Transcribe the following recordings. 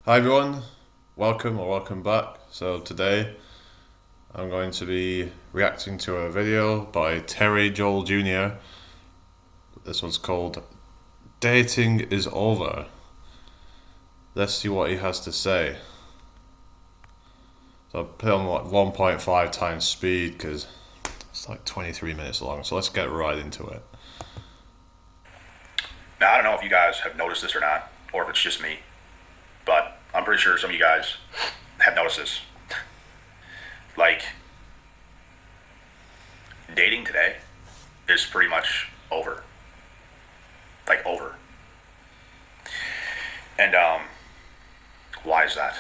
Hi everyone, welcome back. So today I'm going to be reacting to a video by Terryjoeljunior. This one's called Dating is Over. Let's see what he has to say. So I put on like 1.5 times speed because it's like 23 minutes long. So let's get right into it. Now, I don't know if you guys have noticed this or not, or if it's just me, but I'm pretty sure some of you guys have noticed this. Like, dating today is pretty much over. Like, over. And, why is that?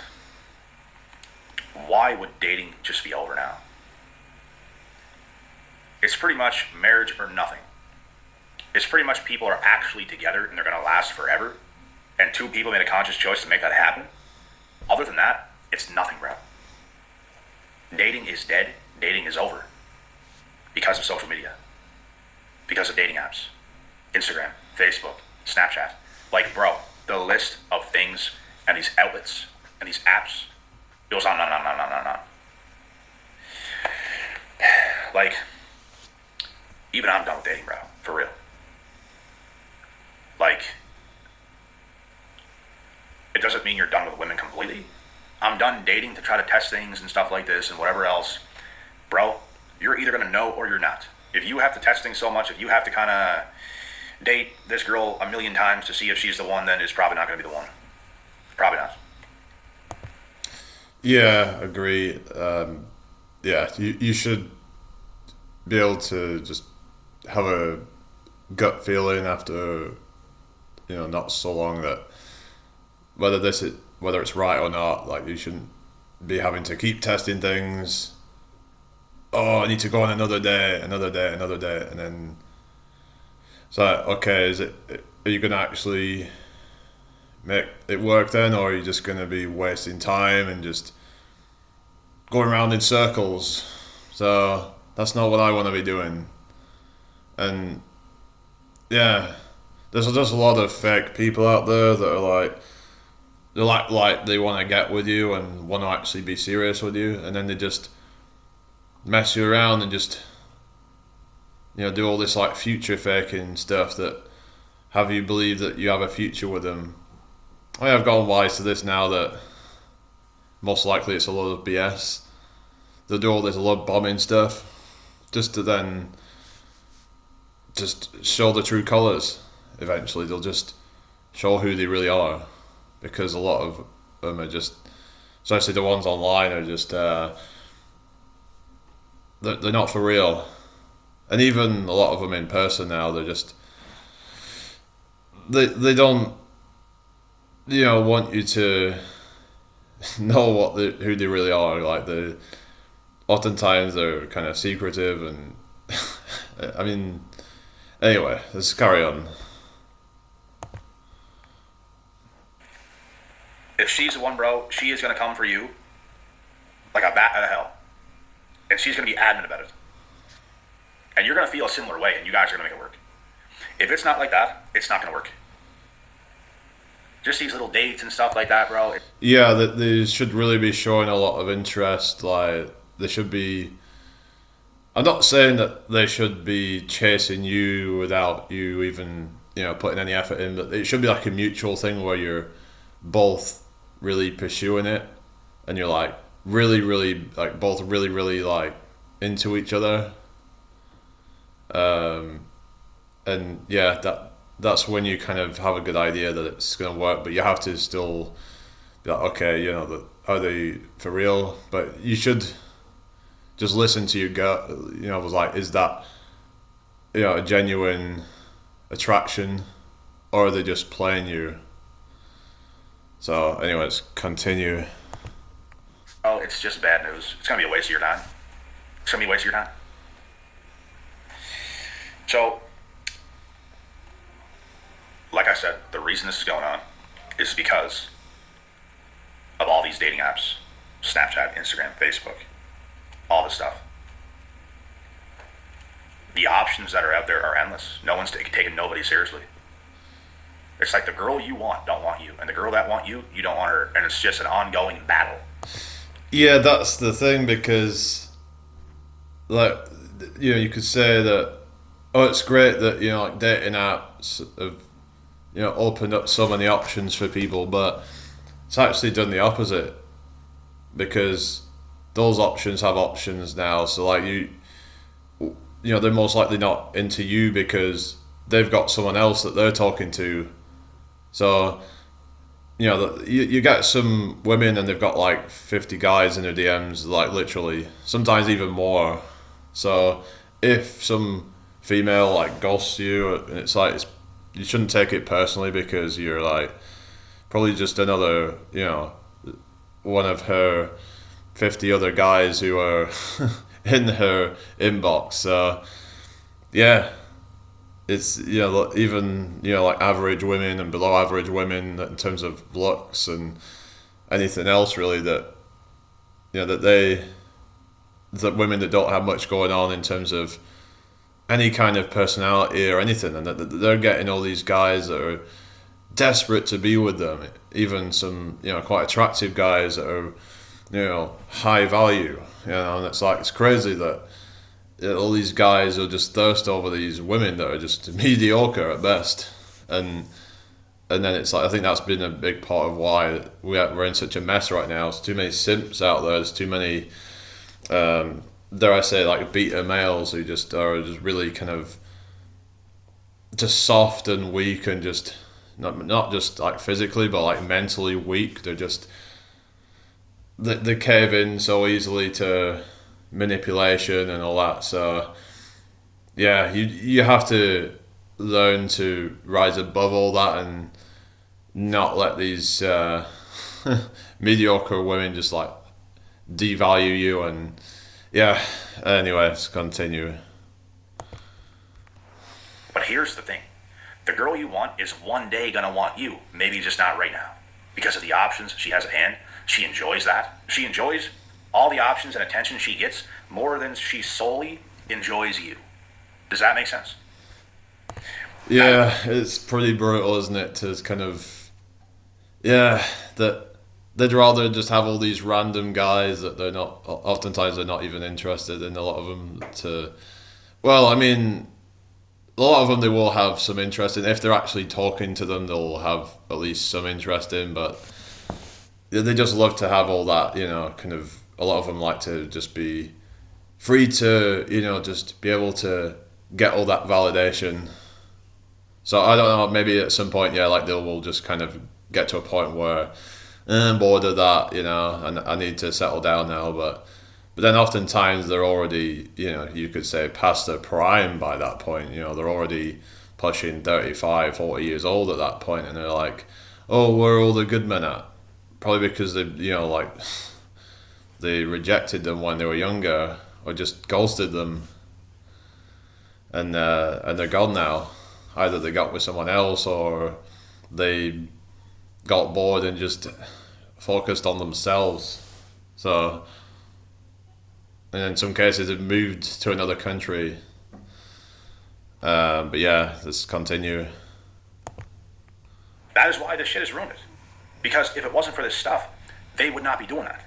Why would dating just be over now? It's pretty much marriage or nothing. It's pretty much people are actually together and they're going to last forever, and two people made a conscious choice to make that happen. Other than that, it's nothing, bro. Dating is dead. Dating is over. Because of social media. Because of dating apps. Instagram, Facebook, Snapchat. Like, bro, the list of things and these outlets and these apps goes on and on and on and on and on. Like, even I'm done with dating, bro. For real. Like, it doesn't mean you're done with women completely. I'm done dating to try to test things and stuff like this and whatever else. Bro, you're either going to know or you're not. If you have to test things so much, if you have to kind of date this girl a million times to see if she's the one, then it's probably not going to be the one. Probably not. Yeah, agree. You should be able to just have a gut feeling after not so long that whether it's right or not, like you shouldn't be having to keep testing things. Oh, I need to go on another day, and then it's like, okay, are you gonna actually make it work then, or are you just gonna be wasting time and just going around in circles? So that's not what I want to be doing. And yeah, there's just a lot of fake people out there that are like they want to get with you and want to actually be serious with you, and then they just mess you around and just do all this like future faking stuff that have you believe that you have a future with them. I've gotten wise to this now that most likely it's a lot of BS. They'll do all this love bombing stuff just to then just show the true colours. Eventually they'll just show who they really are, because a lot of them are just, especially the ones online, are just they're not for real. And even a lot of them in person now, they're just they don't want you to know who they really are. Like, they oftentimes they're kind of secretive, and I mean, anyway, let's carry on. If she's the one, bro, she is going to come for you like a bat out of hell. And she's going to be adamant about it. And you're going to feel a similar way, and you guys are going to make it work. If it's not like that, it's not going to work. Just these little dates and stuff like that, bro. Yeah, that they should really be showing a lot of interest. Like, they should be. I'm not saying that they should be chasing you without you even putting any effort in, but it should be like a mutual thing where you're both really pursuing it, and you're like really like both really like into each other. And yeah, that's when you kind of have a good idea that it's going to work, but you have to still be like, okay, are they for real? But you should just listen to your gut. Was like, is that a genuine attraction, or are they just playing you? So anyways, continue. Oh, it's just bad news. It's going to be a waste of your time. It's going to be a waste of your time. So, like I said, the reason this is going on is because of all these dating apps, Snapchat, Instagram, Facebook, all this stuff. The options that are out there are endless. No one's taking nobody seriously. It's like the girl you want don't want you, and the girl that want you don't want her, and it's just an ongoing battle. Yeah, that's the thing because, like, you could say that, oh, it's great that, like dating apps have, opened up so many options for people, but it's actually done the opposite because those options have options now. So, like, they're most likely not into you because they've got someone else that they're talking to. So, you get some women and they've got like 50 guys in their DMs, like literally, sometimes even more. So if some female like ghosts you, it's like you shouldn't take it personally because you're like probably just another, one of her 50 other guys who are in her inbox. So yeah, it's even like average women and below average women in terms of looks and anything else really that that women that don't have much going on in terms of any kind of personality or anything, and that they're getting all these guys that are desperate to be with them, even some quite attractive guys that are high value, and it's crazy that all these guys will just thirst over these women that are just mediocre at best, and then it's like I think that's been a big part of why we're in such a mess right now. There's too many simps out there. There's too many, dare I say, like beta males who just are just really kind of just soft and weak and just not just like physically but like mentally weak. They're just they cave in so easily to manipulation and all that. So yeah, you have to learn to rise above all that and not let these mediocre women just like devalue you. And yeah, anyway, let's continue. But here's the thing. The girl you want is one day gonna want you, maybe just not right now. Because of the options she has at hand, she enjoys that. She enjoys all the options and attention she gets more than she solely enjoys you. Does that make sense? Yeah, it's pretty brutal, isn't it, to kind of that they'd rather just have all these random guys that oftentimes they're not even interested in. A lot of them well, I mean, a lot of them they will have some interest in. If they're actually talking to them, they'll have at least some interest in, but they just love to have all that, kind of. A lot of them like to just be free to, just be able to get all that validation. So I don't know, maybe at some point, like they will just kind of get to a point where I'm bored of that, and I need to settle down now. But then oftentimes they're already, you could say past their prime by that point. They're already pushing 35, 40 years old at that point, and they're like, oh, where are all the good men at? Probably because they, like they rejected them when they were younger or just ghosted them, and they're gone now. Either they got with someone else or they got bored and just focused on themselves. So, and in some cases, they've moved to another country. But yeah, let's continue. That is why this shit is ruined. Because if it wasn't for this stuff, they would not be doing that.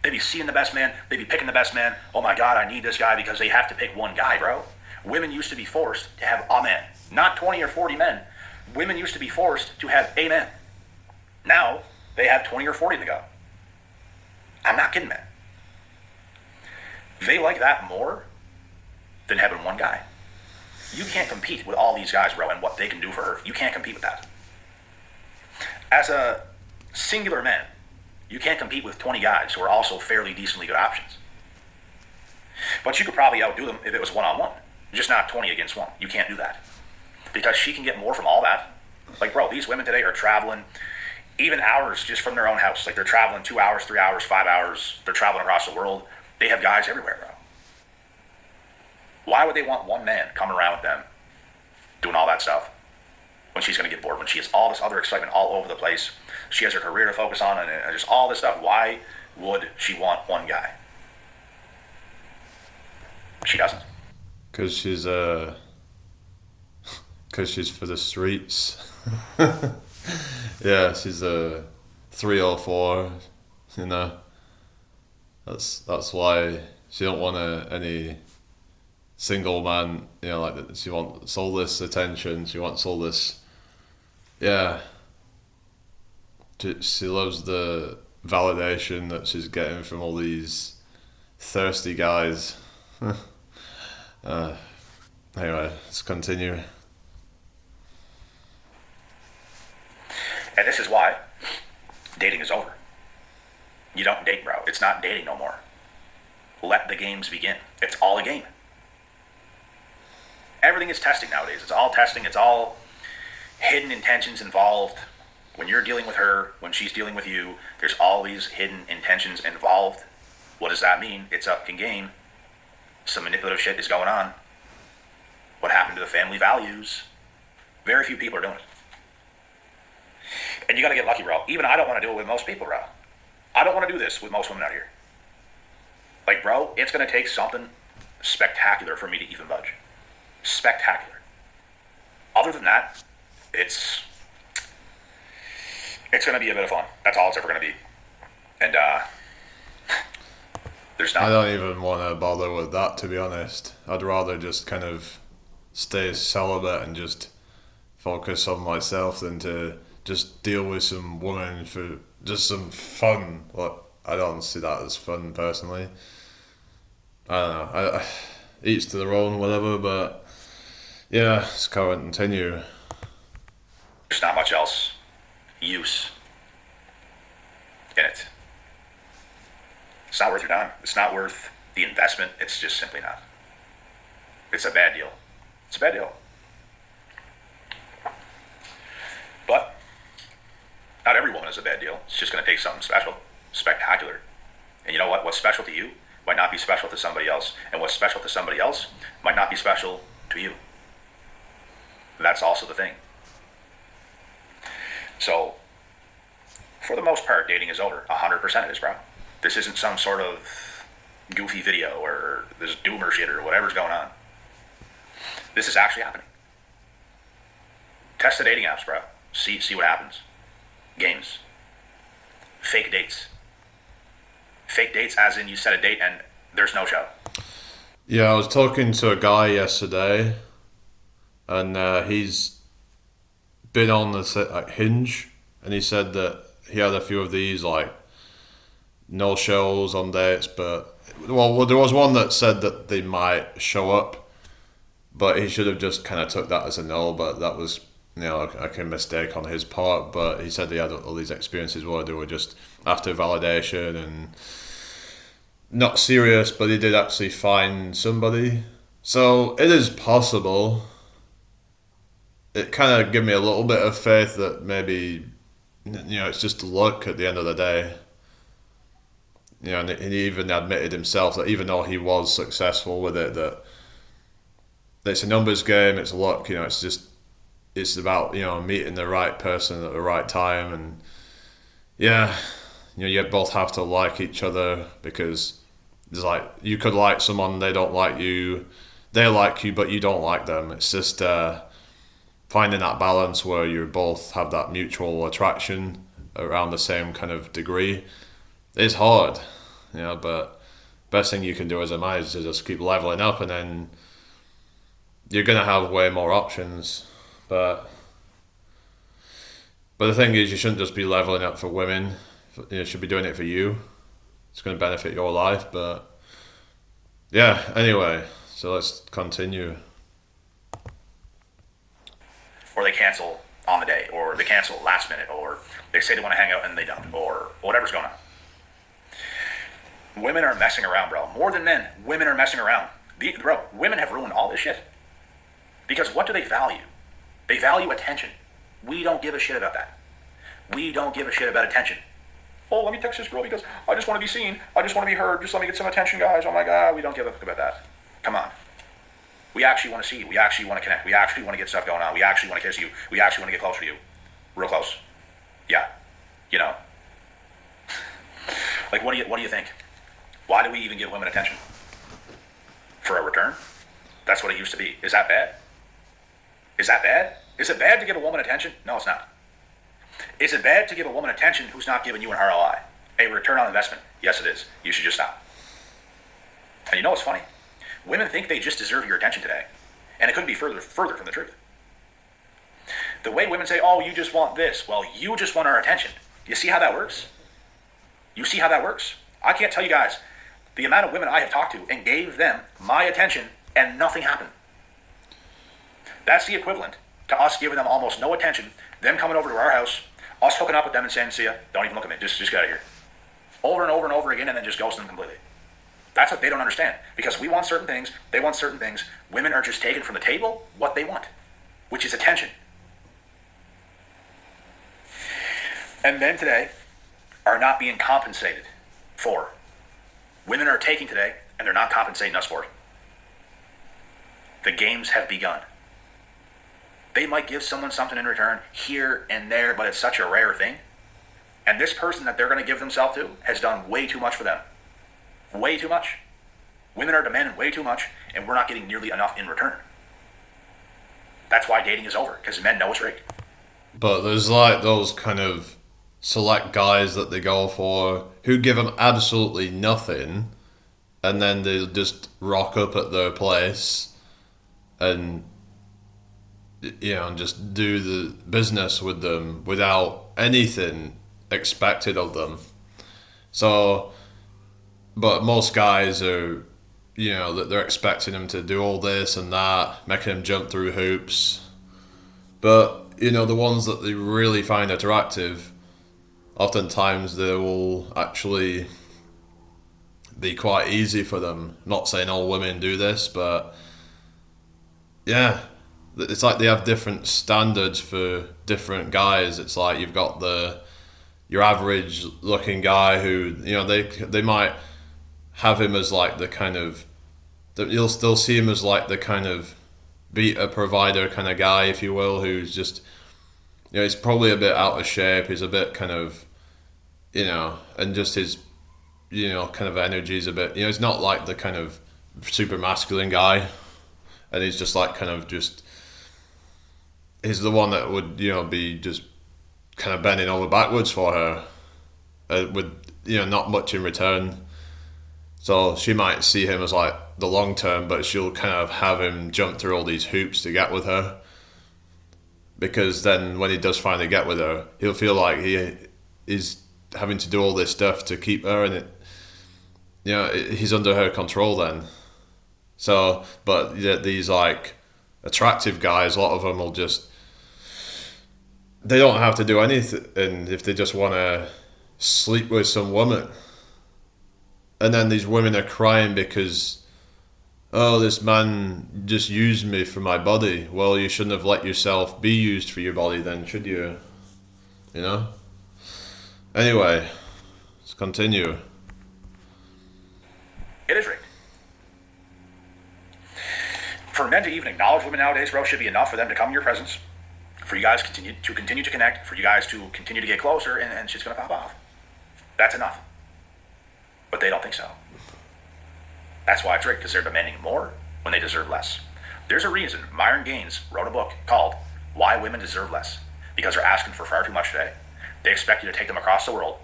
They'd be seeing the best man. They'd be picking the best man. Oh my God, I need this guy because they have to pick one guy, bro. Women used to be forced to have a man, not 20 or 40 men. Women used to be forced to have a man. Now, they have 20 or 40 to go. I'm not kidding, man. They like that more than having one guy. You can't compete with all these guys, bro, and what they can do for her. You can't compete with that. As a singular man, you can't compete with 20 guys who are also fairly decently good options. But you could probably outdo them if it was one-on-one. Just not 20 against 1. You can't do that. Because she can get more from all that. Like, bro, these women today are traveling even hours just from their own house. Like, they're traveling 2 hours, 3 hours, 5 hours. They're traveling across the world. They have guys everywhere, bro. Why would they want one man coming around with them doing all that stuff when she's going to get bored, when she has all this other excitement all over the place? She has her career to focus on and just all this stuff. Why would she want one guy? She doesn't. Because she's because she's for the streets. Yeah, she's a 304. You know, that's why she don't want any single man. You know, like that. She wants all this attention. She wants all this. Yeah, she loves the validation that she's getting from all these thirsty guys. uh, anyway, let's continue. And this is why dating is over. You don't date, bro. It's not dating no more. Let the games begin. It's all a game. Everything is testing nowadays. It's all testing. It's all hidden intentions involved. When you're dealing with her, when she's dealing with you, there's always hidden intentions involved. What does that mean? It's up in game. Some manipulative shit is going on. What happened to the family values? Very few people are doing it. And you gotta get lucky, bro. Even I don't want to do it with most people, bro. I don't want to do this with most women out here. Like, bro, it's gonna take something spectacular for me to even budge. Spectacular. Other than that, it's gonna be a bit of fun. That's all it's ever gonna be. And there's not. I don't even want to bother with that, to be honest. I'd rather just kind of stay celibate and just focus on myself than to just deal with some woman for just some fun. Like, I don't see that as fun personally. I don't know. Each to their own, whatever. But yeah, let's continue. There's not much else use in it. It's not worth your time. It's not worth the investment. It's just simply not. It's a bad deal. It's a bad deal. But not every woman is a bad deal. It's just going to take something special, spectacular. And you know what? What's special to you might not be special to somebody else. And what's special to somebody else might not be special to you. That's also the thing. So, for the most part, dating is over. 100% it is, bro. This isn't some sort of goofy video or this doomer shit or whatever's going on. This is actually happening. Test the dating apps, bro. See what happens. Games. Fake dates. Fake dates as in you set a date and there's no show. Yeah, I was talking to a guy yesterday, and he's been on the set like Hinge, and he said that he had a few of these like no shows on dates, but well, there was one that said that they might show up, but he should have just kind of took that as a no. But that was, you know, like a mistake on his part. But he said he had all these experiences where they were just after validation and not serious, but he did actually find somebody. So it is possible. It kind of gave me a little bit of faith that maybe, you know, it's just luck at the end of the day. You know, and he even admitted himself that even though he was successful with it, that it's a numbers game, it's luck. You know, it's about, you know, meeting the right person at the right time, and yeah, you know, you both have to like each other, because it's like you could like someone, they don't like you, they like you, but you don't like them. It's just finding that balance where you both have that mutual attraction around the same kind of degree. It's hard, you know, but best thing you can do as a man is to just keep leveling up, and then you're gonna have way more options. But the thing is, you shouldn't just be leveling up for women. You should be doing it for you. It's going to benefit your life. But yeah, anyway, so let's continue. Or they cancel on the day, or they cancel last minute, or they say they want to hang out and they don't, or whatever's going on. Women are messing around, bro. More than men, women are messing around. Bro, women have ruined all this shit. Because what do they value? They value attention. We don't give a shit about that. We don't give a shit about attention. Oh, let me text this girl because I just want to be seen. I just want to be heard. Just let me get some attention, guys. Oh my God, we don't give a fuck about that. Come on. We actually want to see you. We actually want to connect. We actually want to get stuff going on. We actually want to kiss you. We actually want to get closer to you. Real close. Yeah. You know? Like, what do you think? Why do we even give women attention? For a return? That's what it used to be. Is that bad? Is that bad? Is it bad to give a woman attention? No, it's not. Is it bad to give a woman attention who's not giving you an ROI? A return on investment? Yes, it is. You should just stop. And you know what's funny? Women think they just deserve your attention today. And it couldn't be further from the truth. The way women say, oh, you just want this. Well, you just want our attention. You see how that works? You see how that works? I can't tell you guys the amount of women I have talked to and gave them my attention and nothing happened. That's the equivalent to us giving them almost no attention, them coming over to our house, us hooking up with them and saying, see ya, don't even look at me, just get out of here. Over and over and over again, and then just ghost them completely. That's what they don't understand. Because we want certain things, they want certain things. Women are just taking from the table what they want, which is attention. And men today are not being compensated for. Women are taking today, and they're not compensating us for it. The games have begun. They might give someone something in return here and there, but it's such a rare thing. And this person that they're going to give themselves to has done way too much for them. Way too much. Women are demanding way too much, and we're not getting nearly enough in return. That's why dating is over, because men know it's rigged. But there's like those kind of select guys that they go for who give them absolutely nothing, and then they just rock up at their place and and just do the business with them without anything expected of them. So, but most guys are, that they're expecting them to do all this and that, making them jump through hoops. But, the ones that they really find attractive, oftentimes they will actually be quite easy for them. Not saying all women do this, but yeah, it's like they have different standards for different guys. It's like you've got your average looking guy who, they might have him as like the kind of, you'll still see him as like the kind of beta provider kind of guy, if you will, who's just, he's probably a bit out of shape. He's a bit kind of, and just his, kind of energy is a bit, he's not like the kind of super masculine guy. And he's just like kind of just, he's the one that would, be just kind of bending over backwards for her with, not much in return. So she might see him as like the long term, but she'll kind of have him jump through all these hoops to get with her. Because then when he does finally get with her, he'll feel like he is having to do all this stuff to keep her, and he's under her control then. So, but these like attractive guys, a lot of them will just, they don't have to do anything if they just want to sleep with some woman. And then these women are crying because, oh, this man just used me for my body. Well, you shouldn't have let yourself be used for your body then, should you? Anyway, let's continue. It is rigged. For men to even acknowledge women nowadays, bro, should be enough for them to come in your presence, for you guys to continue to connect, for you guys to continue to get closer, and shit's gonna pop off. That's enough. But they don't think so. That's why it's rigged, because they're demanding more when they deserve less. There's a reason Myron Gaines wrote a book called Why Women Deserve Less, because they're asking for far too much today. They expect you to take them across the world.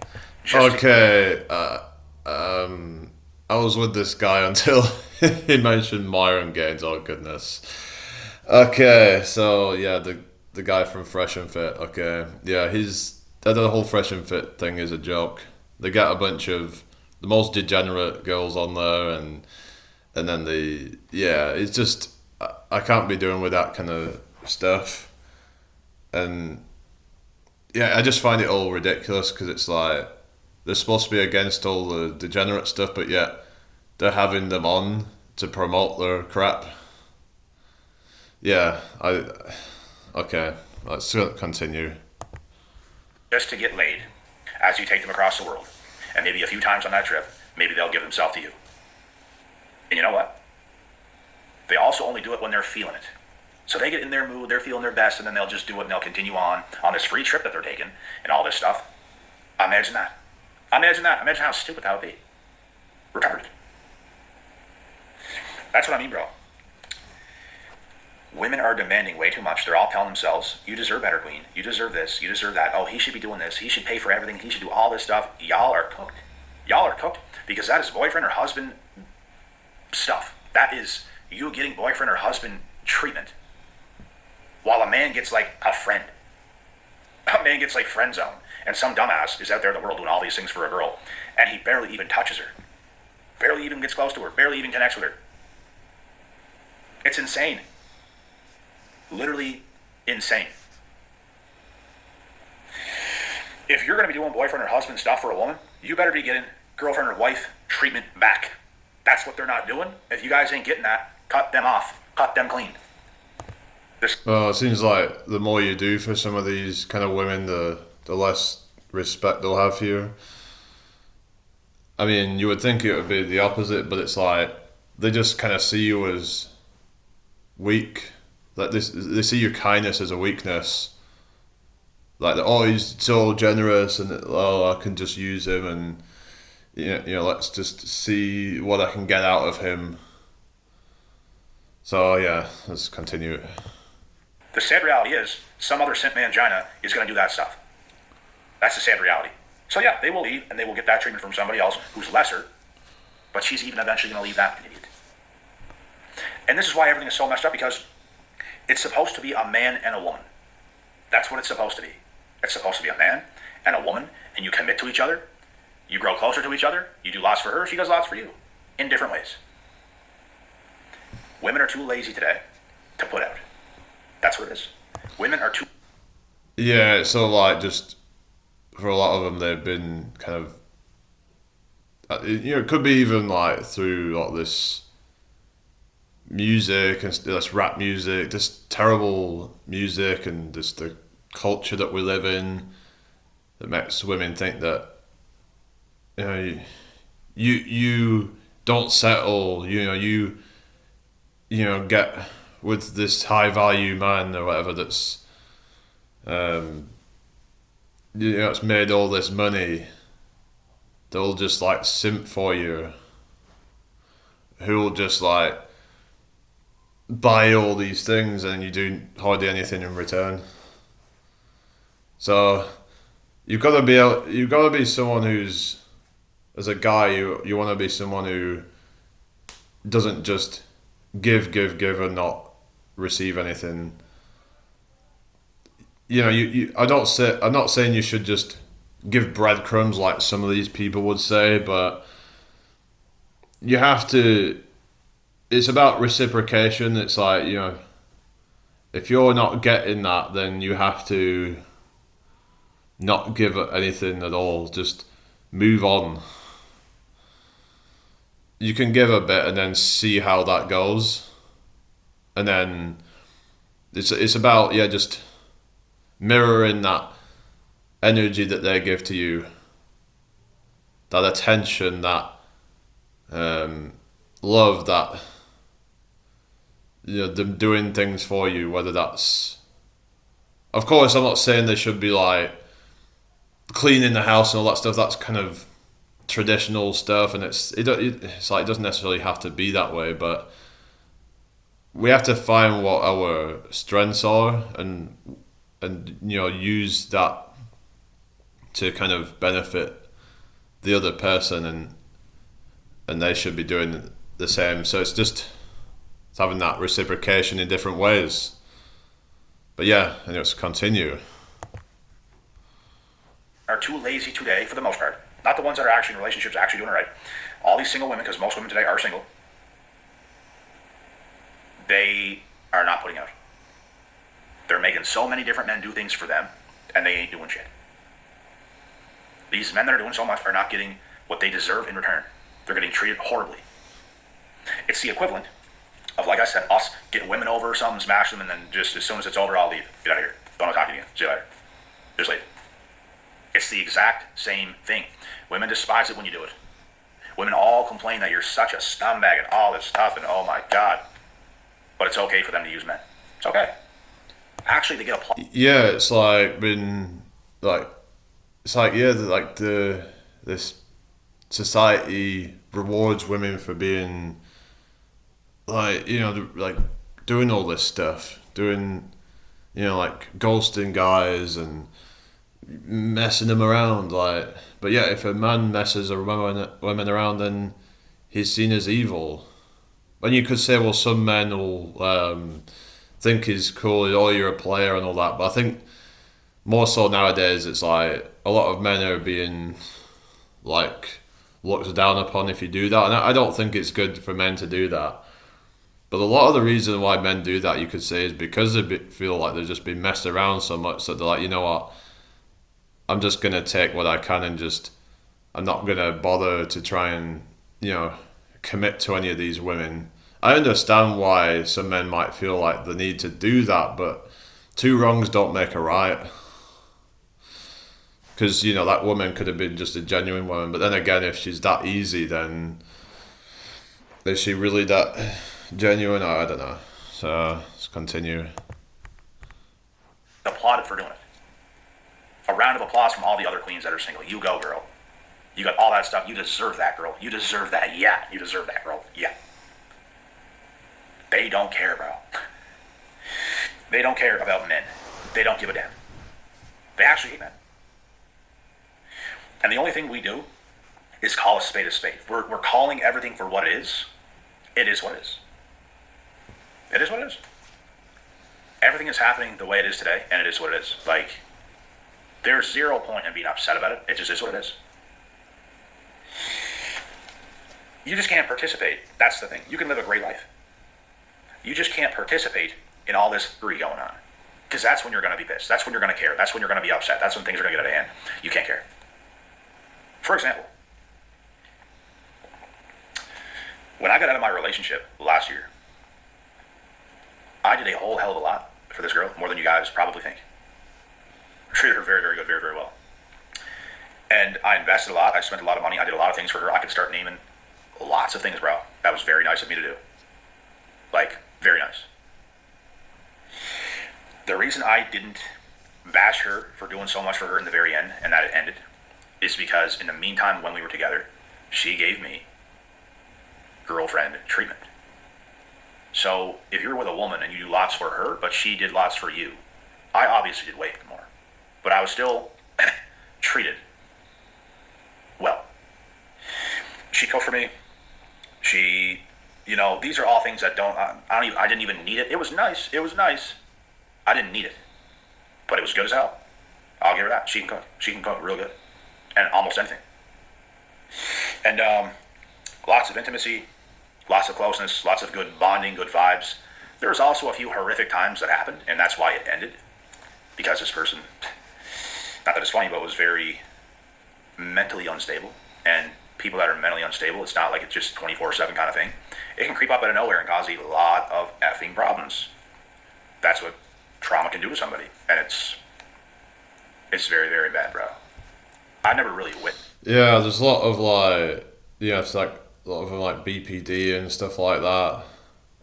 Okay, I was with this guy until he mentioned Myron Gaines. Oh goodness. Okay, so yeah, the guy from Fresh and Fit. Okay, yeah, the whole Fresh and Fit thing is a joke. They get a bunch of the most degenerate girls on there, and then it's just, I can't be doing with that kind of stuff. And yeah, I just find it all ridiculous, because it's like they're supposed to be against all the degenerate stuff, but yet they're having them on to promote their crap. Yeah, okay, let's continue. Just to get laid as you take them across the world. And maybe a few times on that trip, maybe they'll give themselves to you. And you know what? They also only do it when they're feeling it. So they get in their mood, they're feeling their best, and then they'll just do it, and they'll continue on this free trip that they're taking and all this stuff. Imagine that. Imagine how stupid that would be. Retarded. That's what I mean, bro. Women are demanding way too much. They're all telling themselves, you deserve better, queen. You deserve this. You deserve that. Oh, he should be doing this. He should pay for everything. He should do all this stuff. Y'all are cooked. Y'all are cooked because that is boyfriend or husband stuff. That is you getting boyfriend or husband treatment. While a man gets like a friend. A man gets like friend zone. And some dumbass is out there in the world doing all these things for a girl. And he barely even touches her. Barely even gets close to her. Barely even connects with her. It's insane. Literally insane. If you're going to be doing boyfriend or husband stuff for a woman, you better be getting girlfriend or wife treatment back. That's what they're not doing. If you guys ain't getting that, cut them off. Cut them clean. Well, it seems like the more you do for some of these kind of women, the less respect they'll have for you. I mean, you would think it would be the opposite, but it's like they just kind of see you as weak. Like they see your kindness as a weakness. Like, oh, he's so generous, and oh, I can just use him, and let's just see what I can get out of him. So yeah, let's continue. The sad reality is, some other simp mangina is going to do that stuff. That's the sad reality. So yeah, they will leave, and they will get that treatment from somebody else who's lesser, but she's even eventually going to leave that idiot. And this is why everything is so messed up, because it's supposed to be a man and a woman. That's what it's supposed to be. It's supposed to be a man and a woman, and you commit to each other. You grow closer to each other. You do lots for her. She does lots for you in different ways. Women are too lazy today to put out. That's what it is. Women are too... Yeah, so like just for a lot of them, they've been kind of, it could be even like through like this music and this rap music, this terrible music, and just the culture that we live in that makes women think that you don't settle, you get with this high value man or whatever that's it's made all this money. They'll just like simp for you, who'll just like buy all these things and you do hardly anything in return. So you've got to be someone who's, as a guy, you want to be someone who doesn't just give and not receive anything. I'm not saying you should just give breadcrumbs like some of these people would say, but you have to. It's about reciprocation. It's like, if you're not getting that, then you have to not give anything at all. Just move on. You can give a bit and then see how that goes, and then it's about just mirroring that energy that they give to you, that attention, that love, that them doing things for you. Whether that's, of course, I'm not saying they should be like cleaning the house and all that stuff. That's kind of traditional stuff, and it's like it doesn't necessarily have to be that way, but we have to find what our strengths are and use that to kind of benefit the other person, and they should be doing the same. So it's having that reciprocation in different ways. But yeah, and let's continue. Are too lazy today, for the most part. Not the ones that are actually in relationships, actually doing it right. All these single women, because most women today are single, they are not putting out. They're making so many different men do things for them, and they ain't doing shit. These men that are doing so much are not getting what they deserve in return. They're getting treated horribly. It's the equivalent of, like I said, us getting women over or something, smash them, and then just as soon as it's over, I'll leave. Get out of here. Don't want to talk to you again. See you later. Just leave. It's the exact same thing. Women despise it when you do it. Women all complain that you're such a scumbag and all this stuff, and oh my God. But it's okay for them to use men. It's okay. Actually, they get applaud. Yeah, it's like this society rewards women for being like doing all this stuff, doing, like ghosting guys and messing them around, like. But yeah, if a man messes a women around, then he's seen as evil. And you could say, well, some men will think he's cool, oh, you're a player and all that. But I think more so nowadays, it's like a lot of men are being like looked down upon if you do that, and I don't think it's good for men to do that. But a lot of the reason why men do that, you could say, is because they feel like they've just been messed around so much that they're like, you know what, I'm just gonna take what I can and just I'm not gonna bother to try and commit to any of these women. I understand why some men might feel like the need to do that, but two wrongs don't make a right. Because that woman could have been just a genuine woman, but then again, if she's that easy, then is she really that genuine? I don't know. So let's continue. Applauded for doing it. A round of applause from all the other queens that are single. You go, girl. You got all that stuff. You deserve that, girl. You deserve that. Yeah, you deserve that, girl. Yeah. They don't care, bro. They don't care about men. They don't give a damn. They actually hate men. And the only thing we do is call a spade a spade. We're calling everything for what it is. It is what it is. It is what it is. Everything is happening the way it is today, and it is what it is. Like, there's zero point in being upset about it. It just is what it is. You just can't participate. That's the thing. You can live a great life. You just can't participate in all this screwy going on. Because that's when you're going to be pissed. That's when you're going to care. That's when you're going to be upset. That's when things are going to get out of hand. You can't care. For example, when I got out of my relationship last year, I did a whole hell of a lot for this girl, more than you guys probably think. I treated her very, very good, very, very well. And I invested a lot. I spent a lot of money. I did a lot of things for her. I could start naming lots of things, bro. That was very nice of me to do. Like, very nice. The reason I didn't bash her for doing so much for her in the very end, and that it ended, is because in the meantime, when we were together, she gave me girlfriend treatment. So if you're with a woman and you do lots for her, but she did lots for you, I obviously did way more. But I was still treated well. She cooked for me. She, these are all things that I didn't even need it. It was nice. It was nice. I didn't need it. But it was good as hell. I'll give her that. She can cook. She can cook real good. And almost anything. And lots of intimacy, lots of closeness, lots of good bonding, good vibes. There was also a few horrific times that happened, and that's why it ended. Because this person, not that it's funny, but was very mentally unstable. And people that are mentally unstable, it's not like it's just 24/7 kind of thing. It can creep up out of nowhere and cause a lot of effing problems. That's what trauma can do to somebody. And it's very, very bad, bro. I never really witnessed. Yeah, there's a lot of it's like a lot of them like BPD and stuff like that.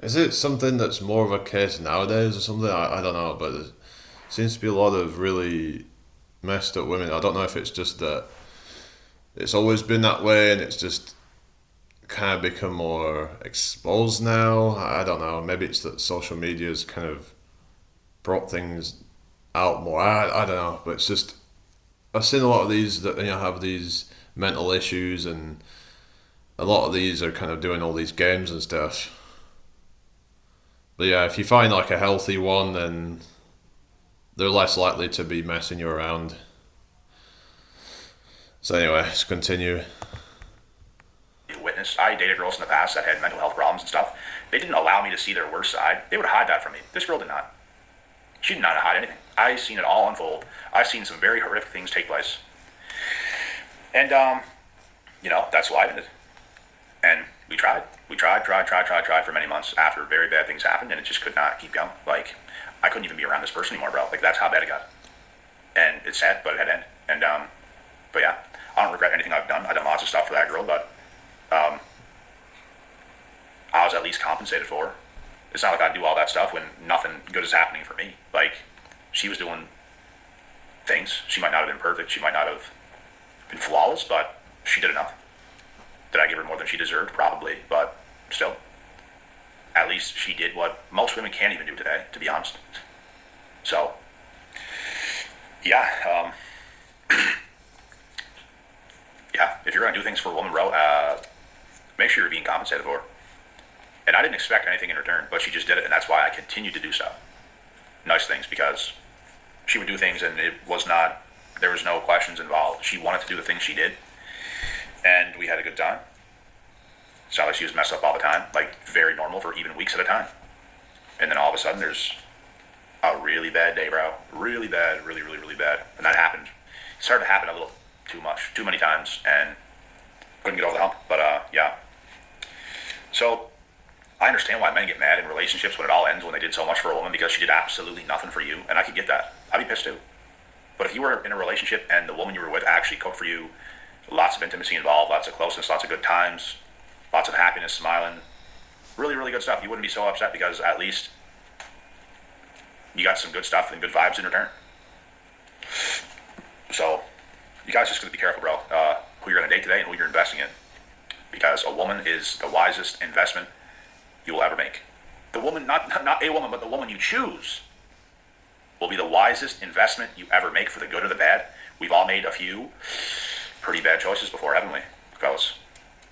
Is it something that's more of a case nowadays or something? I don't know, but there seems to be a lot of really messed up women. I don't know if it's just that it's always been that way and it's just kind of become more exposed now. I don't know. Maybe it's that social media's kind of brought things out more. I don't know, but it's just I've seen a lot of these that have these mental issues, and a lot of these are kind of doing all these games and stuff. But yeah, if you find like a healthy one, then they're less likely to be messing you around. So anyway, let's continue. Witness. I dated girls in the past that had mental health problems and stuff. They didn't allow me to see their worst side. They would hide that from me. This girl did not. She did not hide anything. I seen it all unfold. I've seen some very horrific things take place. And, that's why I did it. And we tried for many months after very bad things happened, and it just could not keep going. Like, I couldn't even be around this person anymore, bro. Like, that's how bad it got. And it's sad, but it had to end. And, but yeah, I don't regret anything I've done. I've done lots of stuff for that girl, but, I was at least compensated for her. It's not like I do all that stuff when nothing good is happening for me. Like, she was doing things. She might not have been perfect. She might not have been flawless, but she did enough. Did I give her more than she deserved? Probably, but still. at least she did what most women can't even do today, to be honest. So, yeah, yeah. If you're gonna do things for a woman, bro, make sure you're being compensated for it. And I didn't expect anything in return, but she just did it, and that's why I continued to do so. Nice things, because she would do things, and it was not. There was no questions involved. She wanted to do the things she did, and we had a good time. It's not like she was messed up all the time, like very normal for even weeks at a time. And then all of a sudden, there's a really bad day, bro. Really bad, really, really, really bad. And that happened. It started to happen a little too much, too many times, and couldn't get over the hump. But yeah. So I understand why men get mad in relationships when it all ends when they did so much for a woman because she did absolutely nothing for you, and I could get that. I'd be pissed too. But if you were in a relationship and the woman you were with actually cooked for you, lots of intimacy involved, lots of closeness, lots of good times, lots of happiness, smiling, really, really good stuff, you wouldn't be so upset because at least you got some good stuff and good vibes in return. So you guys just got to be careful, bro, who you're going to date today and who you're investing in, because a woman is the wisest investment you will ever make. The woman, not a woman, but the woman you choose will be the wisest investment you ever make for the good or the bad. We've all made a few pretty bad choices before, haven't we, fellas?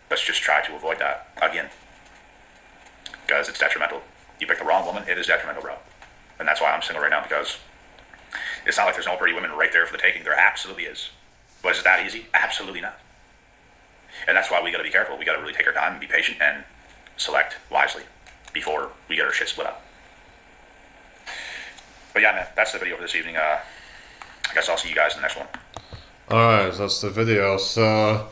Let's just try to avoid that again, because it's detrimental. You pick the wrong woman, it is detrimental, bro. And that's why I'm single right now, because it's not like there's no pretty women right there for the taking. There absolutely is. But is it that easy? Absolutely not. And that's why we got to be careful. We got to really take our time and be patient and select wisely before we get our shit split up. But yeah, man, that's the video for this evening. I guess I'll see you guys in the next one. Alright, that's the video. So,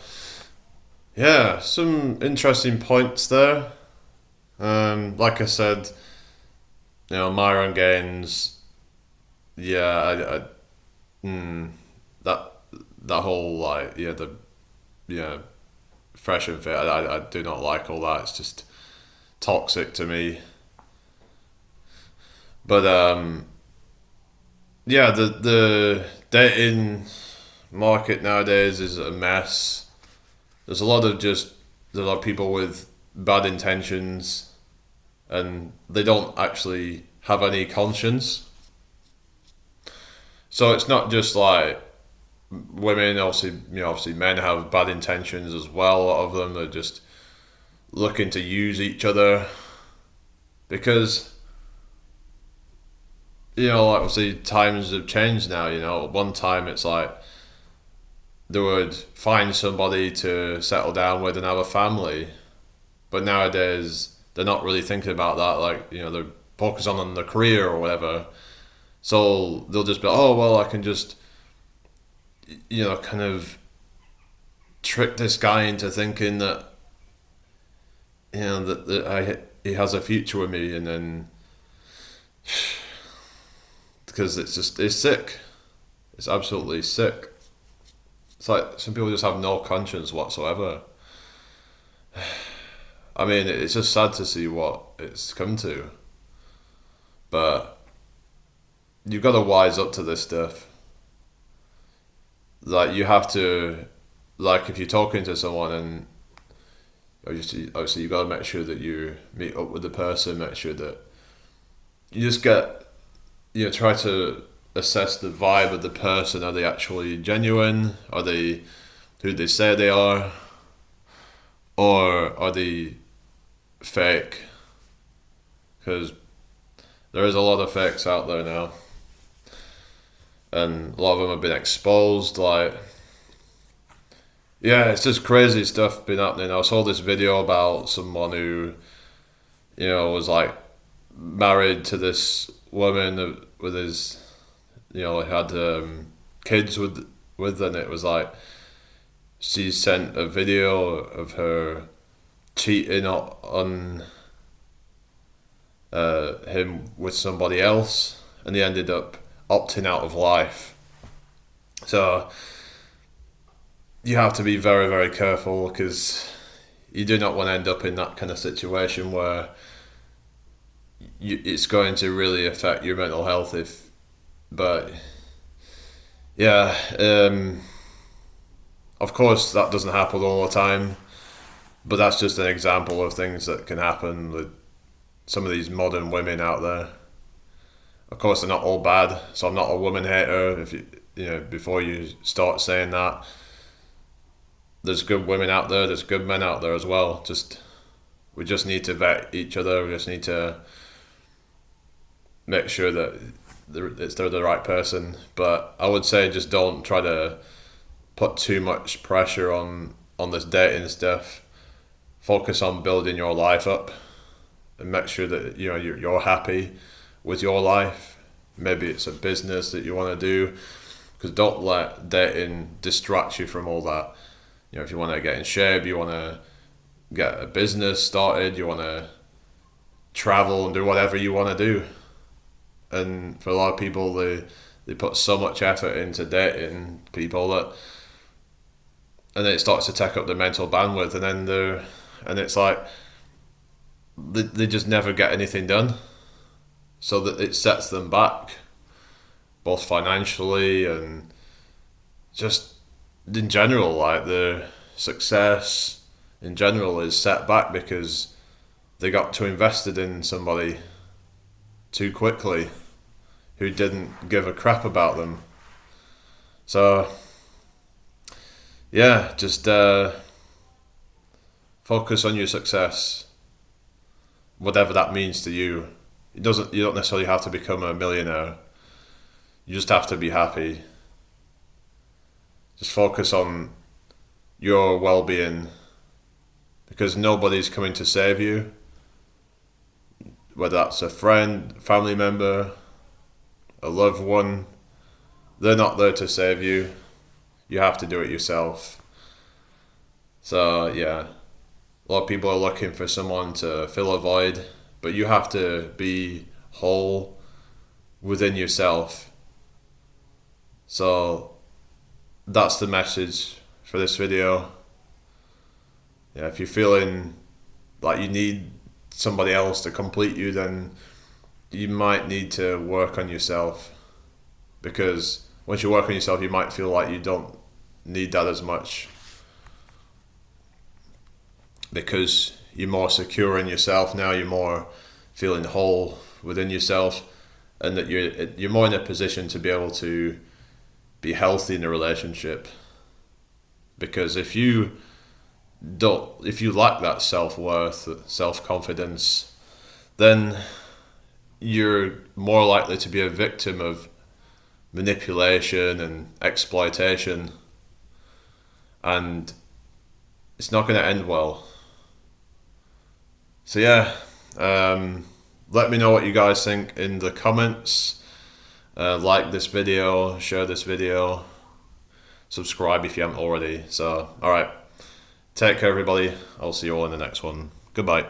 yeah, some interesting points there. Like I said, Myron Gaines, yeah, that whole, fresh and fit, I do not like all that. It's just toxic to me. But, yeah, the dating market nowadays is a mess. There's a lot of people with bad intentions, and they don't actually have any conscience. So it's not just like women. Obviously, men have bad intentions as well. A lot of them are just looking to use each other because, obviously times have changed now. At one time it's like they would find somebody to settle down with and have a family, but nowadays they're not really thinking about that. Like, they're focused on their career or whatever. So they'll just be like, oh well, I can just kind of trick this guy into thinking that he has a future with me, and then because it's sick. It's absolutely sick. It's like some people just have no conscience whatsoever. I mean, it's just sad to see what it's come to. But you've got to wise up to this stuff. Like, you have to, like, if you're talking to someone, and obviously you've got to make sure that you meet up with the person, make sure that you just try to assess the vibe of the person. Are they actually genuine? Are they who they say they are? Or are they fake? Because there is a lot of fakes out there now, and a lot of them have been exposed. Like, yeah, it's just crazy stuff been happening. I saw this video about someone who, was like married to this woman with his, had kids with, and it was like she sent a video of her cheating on him with somebody else, and he ended up opting out of life. So you have to be very, very careful, because you do not want to end up in that kind of situation where it's going to really affect your mental health. But yeah, of course that doesn't happen all the time, but that's just an example of things that can happen with some of these modern women out there. Of course, they're not all bad, so I'm not a woman hater. If before you start saying that, there's good women out there, there's good men out there as well. We just need to vet each other. We just need to make sure that they're the right person. But I would say just don't try to put too much pressure on this dating stuff. Focus on building your life up and make sure that you're happy with your life. Maybe it's a business that you want to do, because don't let dating distract you from all that. If you want to get in shape, you want to get a business started, you want to travel and do whatever you want to do. And for a lot of people, they put so much effort into dating people and then it starts to take up their mental bandwidth, and it's like they just never get anything done. So that it sets them back, both financially and just in general. Like, their success in general is set back because they got too invested in somebody too quickly who didn't give a crap about them. So yeah, just focus on your success, whatever that means to you. You don't necessarily have to become a millionaire. You just have to be happy. Just focus on your well-being, because nobody's coming to save you. Whether that's a friend, family member, a loved one, they're not there to save you. You have to do it yourself. So yeah, a lot of people are looking for someone to fill a void, but you have to be whole within yourself. So that's the message for this video. Yeah, if you're feeling like you need somebody else to complete you, then you might need to work on yourself, because once you work on yourself, you might feel like you don't need that as much, because you're more secure in yourself now. You're more feeling whole within yourself, and that you're more in a position to be able to be healthy in a relationship. Because if you lack that self-worth, self-confidence, then you're more likely to be a victim of manipulation and exploitation, and it's not going to end well. So yeah, let me know what you guys think in the comments. Like this video, share this video, subscribe if you haven't already. So alright, take care everybody, I'll see you all in the next one. Goodbye.